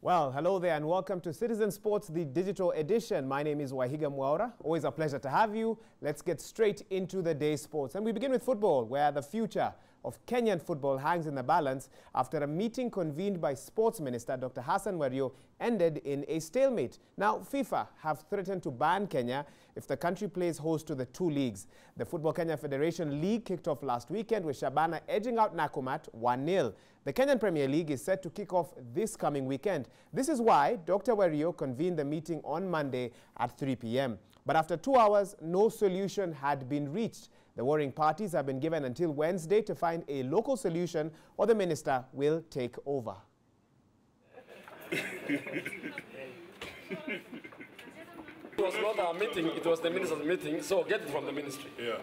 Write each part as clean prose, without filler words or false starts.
Well, hello there and welcome to Citizen Sports, the digital edition. My name is Wahiga Mwaura. Always a pleasure to have you. Let's get straight into the day's sports. And we begin with football, where the future of Kenyan football hangs in the balance after a meeting convened by Sports Minister Dr. Hassan Wario ended in a stalemate. Now, FIFA have threatened to ban Kenya if the country plays host to the two leagues. The Football Kenya Federation League kicked off last weekend with Shabana edging out Nakumatt 1-0. The Kenyan Premier League is set to kick off this coming weekend. This is why Dr. Wario convened the meeting on Monday at 3 p.m. But after 2 hours, no solution had been reached. The warring parties have been given until Wednesday to find a local solution, or the minister will take over. It was not our meeting, it was the minister's meeting, so get it from the ministry. Yeah.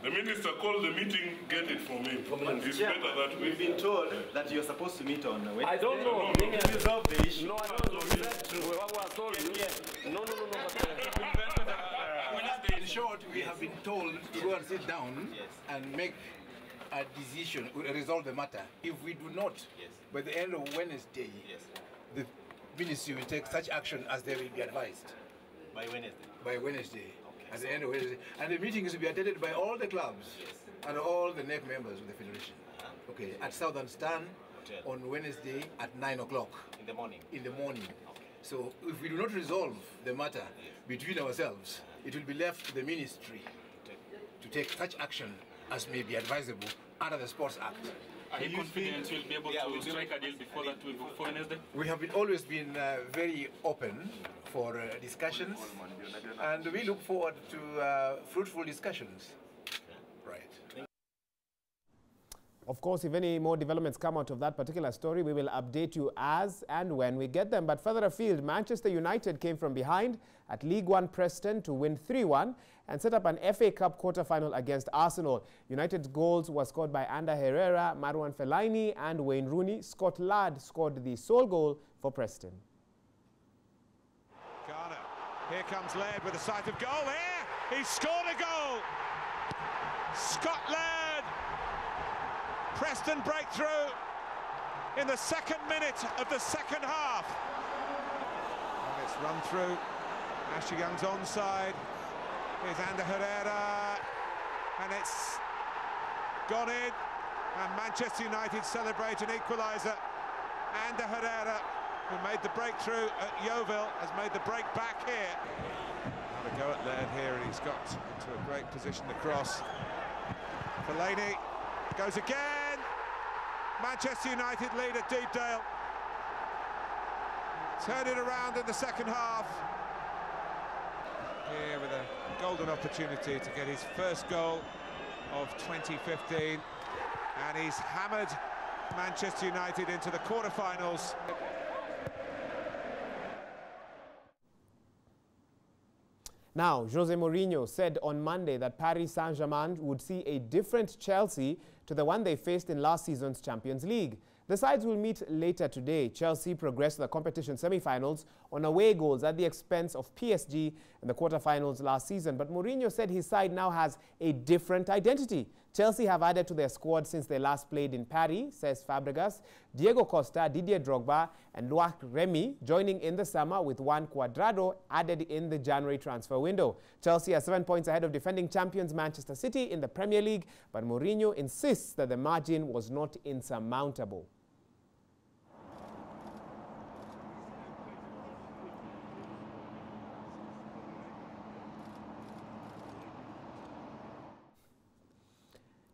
The minister called the meeting, get it from him. It's better that way. We've been told that you're supposed to meet on Wednesday. I don't know. To resolve the issue. No, I don't know. Is that true? What was told you? No. In short, we have been told to go and sit down and make a decision, resolve the matter. If we do not, by the end of Wednesday, the ministry will take such action as they will be advised. By Wednesday? By Wednesday. At the end of Wednesday. And the meeting is to be attended by all the clubs and all the NEC members of the federation. Okay, at Southern Stand on Wednesday at 9 o'clock. In the morning? In the morning. So if we do not resolve the matter between ourselves, it will be left to the ministry to take such action as may be advisable under the Sports Act. Are you confident you'll be able to strike a deal before that before Wednesday? We have always been very open for discussions, and we look forward to fruitful discussions. Right. Of course, if any more developments come out of that particular story, we will update you as and when we get them. But further afield, Manchester United came from behind at League One Preston to win 3-1 and set up an FA Cup quarter-final against Arsenal. United's goals were scored by Ander Herrera, Marouane Fellaini and Wayne Rooney. Scott Ladd scored the sole goal for Preston. Garner, here comes Laird with a sight of goal here. He's scored a goal. Scott Laird. Preston breakthrough in the second minute of the second half. And it's run through. Ashley Young's onside. Here's Ander Herrera. And it's gone in. And Manchester United celebrate an equaliser. Ander Herrera, who made the breakthrough at Yeovil, has made the break back here. Have a go at Laird here, and he's got into a great position to cross. Fellaini goes again. Manchester United lead at Deepdale. Turn it around in the second half. Here with a golden opportunity to get his first goal of 2015. And he's hammered Manchester United into the quarter-finals. Now, Jose Mourinho said on Monday that Paris Saint-Germain would see a different Chelsea to the one they faced in last season's Champions League. The sides will meet later today. Chelsea progressed to the competition semi-finals on away goals at the expense of PSG in the quarter-finals last season. But Mourinho said his side now has a different identity. Chelsea have added to their squad since they last played in Paris, says Fabregas. Diego Costa, Didier Drogba and Loic Remy joining in the summer, with Juan Cuadrado added in the January transfer window. Chelsea are 7 points ahead of defending champions Manchester City in the Premier League, but Mourinho insists that the margin was not insurmountable.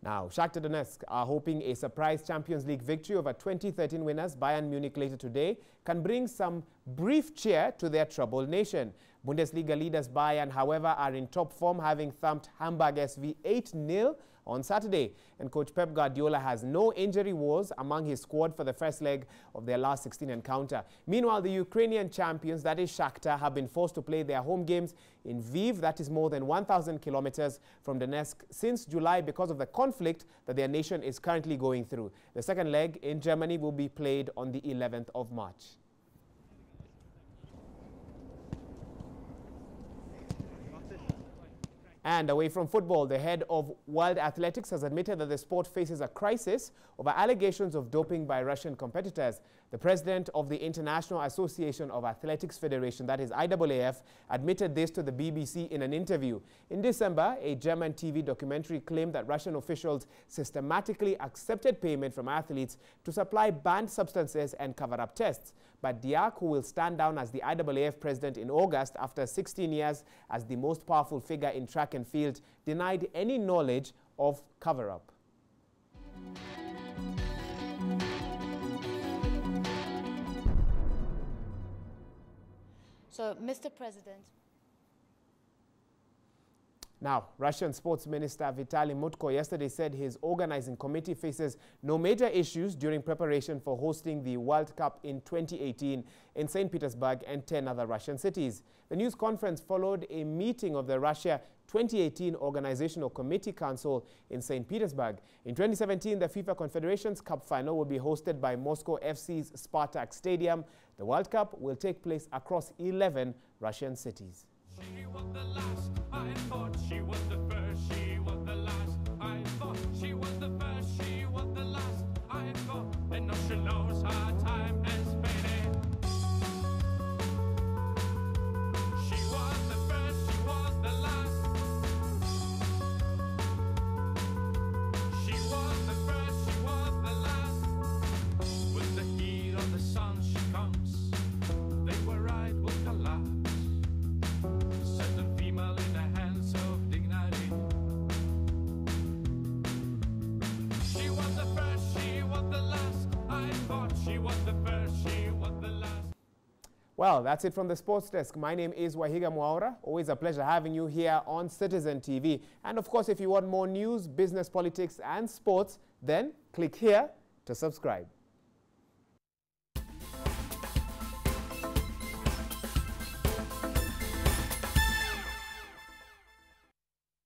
Now, Shakhtar Donetsk are hoping a surprise Champions League victory over 2013 winners Bayern Munich later today can bring some brief cheer to their troubled nation. Bundesliga leaders Bayern, however, are in top form, having thumped Hamburg SV 8-0 on Saturday. And coach Pep Guardiola has no injury woes among his squad for the first leg of their last 16 encounter. Meanwhile, the Ukrainian champions, that is Shakhtar, have been forced to play their home games in Lviv, that is more than 1,000 kilometers from Donetsk, since July because of the conflict that their nation is currently going through. The second leg in Germany will be played on the 11th of March. And away from football, the head of World Athletics has admitted that the sport faces a crisis over allegations of doping by Russian competitors. The president of the International Association of Athletics Federation, that is IAAF, admitted this to the BBC in an interview. In December, a German TV documentary claimed that Russian officials systematically accepted payment from athletes to supply banned substances and cover-up tests. But Diak, who will stand down as the IAAF president in August after 16 years as the most powerful figure in track and field, denied any knowledge of cover-up. So, Mr. President. Now, Russian Sports Minister Vitaly Mutko yesterday said his organizing committee faces no major issues during preparation for hosting the World Cup in 2018 in St. Petersburg and 10 other Russian cities. The news conference followed a meeting of the Russia 2018 Organizational Committee Council in St. Petersburg. In 2017, the FIFA Confederations Cup final will be hosted by Moscow FC's Spartak Stadium. The World Cup will take place across 11 Russian cities. She was the last, I thought she was the first, she was the last, I thought she was the first, she was the last, I thought, and now she knows her time has faded. She was the first, she was the last. She was the first, she was the last. With the heat of the sun she comes, they were right will collapse. Set the female in the hands of dignity. She was the first, she was the last. I thought she was the first, she was the last. Well, that's it from the Sports Desk. My name is Wahiga Mwaura. Always a pleasure having you here on Citizen TV. And of course, if you want more news, business, politics, and sports, then click here to subscribe.